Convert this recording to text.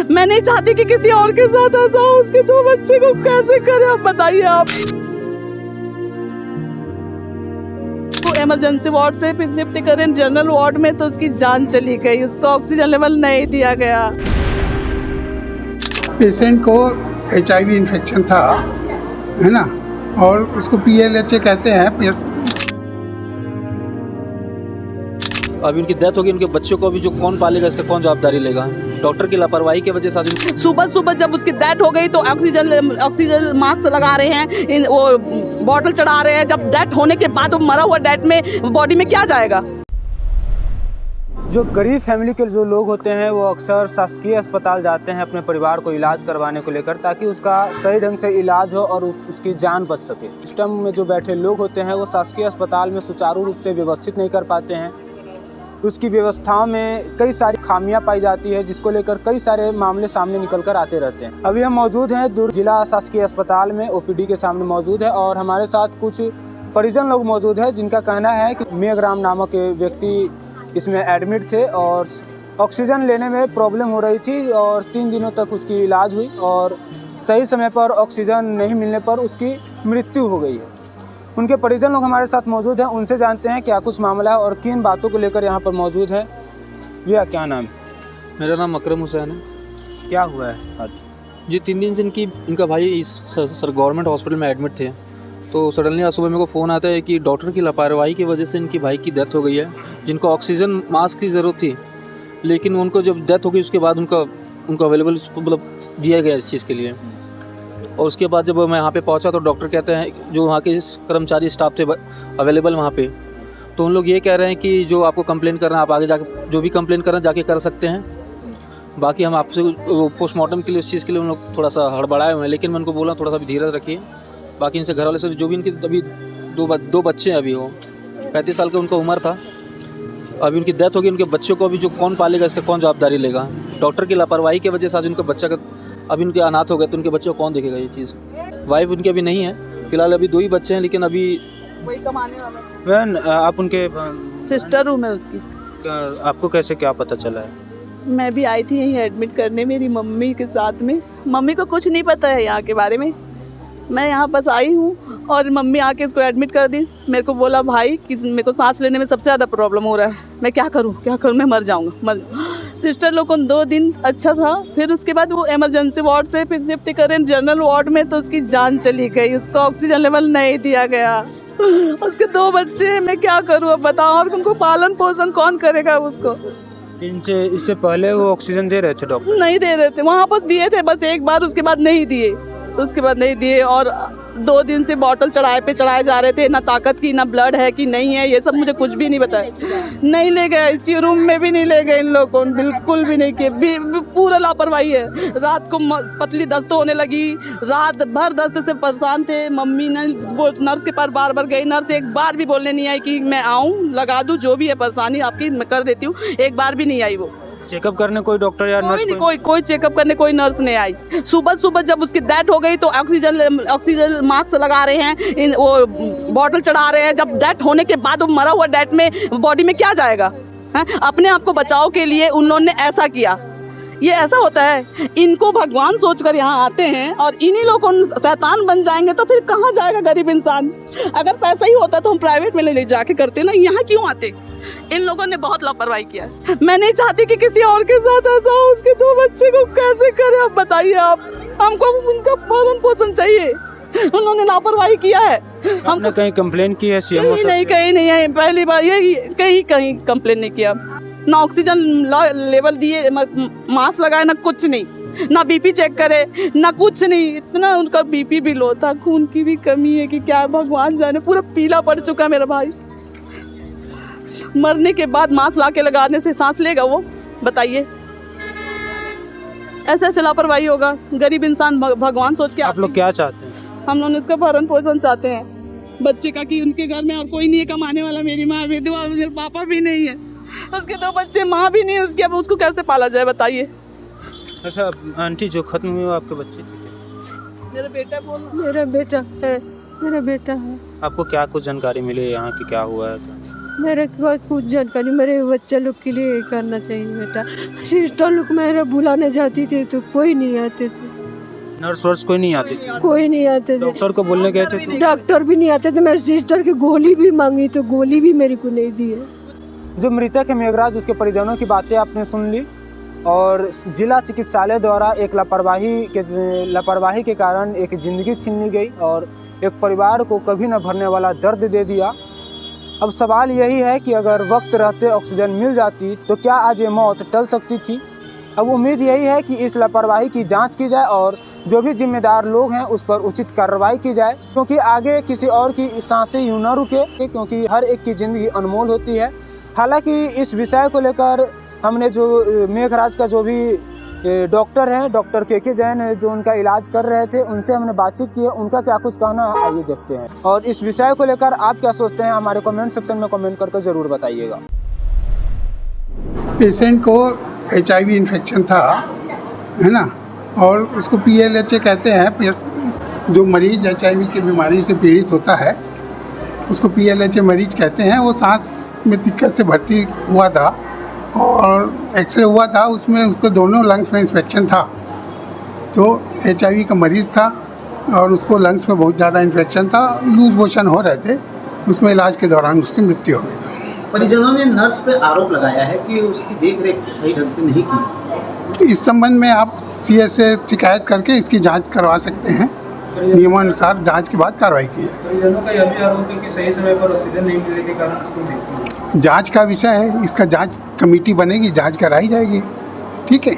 मैं नहीं चाहती कि किसी और के साथ ऐसा हो। उसके 2 बच्चे को कैसे करें आप बताइए। आप तो इमरजेंसी वार्ड से फिर शिफ्ट करें जनरल वार्ड में, तो उसकी जान चली गई। उसको ऑक्सीजन लेवल नहीं दिया गया। पेशेंट को HIV इन्फेक्शन था, है ना, और उसको PLHA कहते हैं। अभी उनकी डेथ होगी, उनके बच्चों को अभी जो कौन पालेगा, इसका कौन जवाबदारी लेगा? डॉक्टर की लापरवाही की वजह से आज सुबह जब उसकी डेथ हो गई तो ऑक्सीजन मास्क लगा रहे हैं, वो बॉटल चढ़ा रहे हैं। जब डेथ होने के बाद वो मरा हुआ डेथ में बॉडी में क्या जाएगा? जो गरीब फैमिली के जो लोग होते हैं वो अक्सर शासकीय अस्पताल जाते हैं अपने परिवार को इलाज करवाने को लेकर, ताकि उसका सही ढंग से इलाज हो और उसकी जान बच सके। सिस्टम में जो बैठे लोग होते हैं वो शासकीय अस्पताल में सुचारू रूप से व्यवस्थित नहीं कर पाते हैं। उसकी व्यवस्थाओं में कई सारी खामियां पाई जाती है, जिसको लेकर कई सारे मामले सामने निकल कर आते रहते हैं। अभी हम मौजूद हैं दुर्ग जिला शासकीय अस्पताल में, OPD के सामने मौजूद है, और हमारे साथ कुछ परिजन लोग मौजूद हैं जिनका कहना है कि मेघराम नामक व्यक्ति इसमें एडमिट थे और ऑक्सीजन लेने में प्रॉब्लम हो रही थी, और 3 दिनों तक उसकी इलाज हुई और सही समय पर ऑक्सीजन नहीं मिलने पर उसकी मृत्यु हो गई है। उनके परिजन लोग हमारे साथ मौजूद हैं, उनसे जानते हैं क्या कुछ मामला है और किन बातों को लेकर यहाँ पर मौजूद है। भैया क्या नाम है? मेरा नाम अकरम हुसैन है। क्या हुआ है आज? जी 3 दिन से इनका भाई सर गवर्नमेंट हॉस्पिटल में एडमिट थे, तो सडनली आज सुबह मेरे को फ़ोन आता है कि डॉक्टर की लापरवाही की वजह से इनकी भाई की डेथ हो गई है, जिनको ऑक्सीजन मास्क की ज़रूरत थी, लेकिन उनको जब डेथ हो गई उसके बाद उनको अवेलेबल मतलब दिया गया इस चीज़ के लिए। और उसके बाद जब मैं यहाँ पे पहुँचा तो डॉक्टर कहते हैं, जो वहाँ के कर्मचारी स्टाफ थे अवेलेबल वहाँ पे, तो उन लोग ये कह रहे हैं कि जो आपको कंप्लेन करना है आप आगे जाके जो भी कंप्लेन करना जाके कर सकते हैं। बाकी हम आपसे पोस्टमार्टम के लिए उस चीज़ के लिए उन लोग थोड़ा सा हड़बड़ाए हुए हैं, लेकिन मैं उनको बोला थोड़ा सा भी धीरज रखिए। बाकी इनसे घर वाले से जो भी इनके अभी दो बच्चे हैं, अभी वो 35 साल का उनका उम्र था। अभी उनकी डेथ होगी, उनके बच्चों को अभी जो कौन पालेगा, इसका कौन जवाबदारी लेगा? डॉक्टर की लापरवाही की वजह से आज उनका बच्चा का अभी उनके अनाथ हो गए, तो उनके बच्चों को कौन देखेगा ये चीज़? वाइफ उनकी अभी नहीं है, फिलहाल अभी 2 ही बच्चे हैं, लेकिन अभी वही कमाने वाला। बहन आप उनके सिस्टर हूँ मैं उसकी। आपको कैसे क्या पता चला है? मैं भी आई थी यहीं एडमिट करने मेरी मम्मी के साथ में। मम्मी को कुछ नहीं पता है यहाँ के बारे में। मैं यहाँ बस आई हूँ और मम्मी आके इसको एडमिट कर दी। मेरे को बोला भाई कि मेरे को सांस लेने में सबसे ज़्यादा प्रॉब्लम हो रहा है, मैं क्या करूँ मैं मर जाऊँगा। सिस्टर लोग को 2 दिन अच्छा था, फिर उसके बाद वो इमरजेंसी वार्ड से फिर शिफ्ट करें जनरल वार्ड में, तो उसकी जान चली गई। उसको ऑक्सीजन लेवल नहीं दिया गया। उसके 2 बच्चे हैं, मैं क्या करूँ अब बताओ। और उनको पालन पोषण कौन करेगा उसको? इससे पहले वो ऑक्सीजन दे रहे थे डॉक्टर? नहीं दे रहे थे, वहाँ बस दिए थे बस एक बार, उसके बाद नहीं दिए। और 2 दिन से बॉटल चढ़ाए जा रहे थे, ना ताकत की ना ब्लड है कि नहीं है, ये सब मुझे कुछ भी नहीं बताया। नहीं ले गए, इसी रूम में भी नहीं ले गए इन लोग को, बिल्कुल भी नहीं किए। पूरा लापरवाही है। रात को पतली दस्त होने लगी, रात भर दस्त से परेशान थे। मम्मी ने नर्स के पास बार गई, नर्स एक बार भी बोलने नहीं आई कि मैं आऊँ लगा दूँ, जो भी है परेशानी आपकी मैं कर देती हूँ। एक बार भी नहीं आई वो। चेकअप करने कोई डॉक्टर या नर्स? कोई चेकअप करने कोई नर्स नहीं आई। सुबह जब उसकी डेथ हो गई तो ऑक्सीजन मास्क लगा रहे हैं, वो बॉटल चढ़ा रहे हैं। जब डेथ होने के बाद वो मरा हुआ डेथ में बॉडी में क्या जाएगा? अपने आप को बचाव के लिए उन्होंने ऐसा किया। ये ऐसा होता है, इनको भगवान सोचकर यहाँ आते हैं और इन्हीं लोग शैतान बन जाएंगे तो फिर कहाँ जाएगा गरीब इंसान? अगर पैसा ही होता तो हम प्राइवेट में ले जाके करते ना, यहाँ क्यों आते? इन लोगों ने बहुत लापरवाही किया है। मैं नहीं चाहती कि किसी और के साथ ऐसा हो। उसके 2 बच्चे को कैसे करें आप बताइए। आप हमको उनका पालन पोषण चाहिए। उन्होंने लापरवाही किया है। हमने कहीं कंप्लेन की है? कहीं नहीं है, पहली बार ये कहीं कंप्लेन नहीं किया। ना ऑक्सीजन लेवल दिए, मास्क लगाए, ना कुछ नहीं, ना BP चेक करे, ना कुछ नहीं। इतना उनका BP भी लो था, खून की भी कमी है कि क्या भगवान जाने। पूरा पीला पड़ चुका मेरा भाई। मरने के बाद मास्क लाके लगाने से सांस लेगा वो? बताइए। ऐसे लापरवाही होगा? गरीब इंसान भगवान सोच के। आप लोग क्या चाहते हैं? हम लोग इसका भरण पोषण चाहते हैं बच्चे का, कि उनके घर में और कोई नहीं है कमाने वाला। मेरी माँ विधवा, मेरे पापा भी नहीं है, उसके 2 बच्चे, माँ भी नहीं है उसकी। अब उसको कैसे पाला जाए बताइए। अच्छा आंटी, जो खत्म हुए आपके बच्चे? मेरा बेटा बोल। मेरा बेटा है। आपको क्या कुछ जानकारी मिली यहाँ की, क्या हुआ है? मेरे को कुछ जानकारी मेरे बच्चे लोग के लिए करना चाहिए बेटा। सिस्टर लोग मेरे बुलाने जाती थी तो कोई नहीं आते थे, नर्स वर्स कोई नहीं आती थी? कोई नहीं आते थे। डॉक्टर को बोलने गए थे तो डॉक्टर भी नहीं आते थे। मेरी सिस्टर की गोली भी मांगी तो गोली भी मेरे को नहीं दी है। जो मृतक है मेघराज, उसके परिजनों की बातें आपने सुन ली और जिला चिकित्सालय द्वारा एक लापरवाही के कारण एक ज़िंदगी छीन ली गई और एक परिवार को कभी न भरने वाला दर्द दे दिया। अब सवाल यही है कि अगर वक्त रहते ऑक्सीजन मिल जाती तो क्या आज ये मौत टल सकती थी? अब उम्मीद यही है कि इस लापरवाही की जांच की जाए और जो भी जिम्मेदार लोग हैं उस पर उचित कार्रवाई की जाए, क्योंकि आगे किसी और की सांसें यूं न रुके, क्योंकि हर एक की ज़िंदगी अनमोल होती है। हालांकि इस विषय को लेकर हमने जो मेघराज का जो भी डॉक्टर हैं, डॉक्टर के जैन जो उनका इलाज कर रहे थे, उनसे हमने बातचीत की है। उनका क्या कुछ कहना है आइए देखते हैं। और इस विषय को लेकर आप क्या सोचते हैं हमारे कमेंट सेक्शन में कमेंट करके ज़रूर बताइएगा। पेशेंट को HIV इन्फेक्शन था, है ना, और उसको PLHA कहते हैं। जो मरीज HIV की बीमारी से पीड़ित होता है उसको PLHA मरीज कहते हैं। वो सांस में दिक्कत से भर्ती हुआ था और एक्सरे हुआ था, उसमें उसको दोनों लंग्स में इन्फेक्शन था। तो HIV का मरीज़ था और उसको लंग्स में बहुत ज़्यादा इन्फेक्शन था, लूज मोशन हो रहे थे, उसमें इलाज के दौरान उसकी मृत्यु हो गई। परिजनों ने नर्स पे आरोप लगाया है कि उसकी देखरेख सही ढंग से नहीं की। इस संबंध में आप CS से शिकायत करके इसकी जांच करवा सकते हैं। नियमानुसार जांच के बाद कार्रवाई की है। परिजनों का यह भी आरोप है कि सही समय पर ऑक्सीजन नहीं मिलने के कारण उसको मृत्यु हुई। जांच का विषय है, इसका जांच कमेटी बनेगी, जांच कराई जाएगी। ठीक है।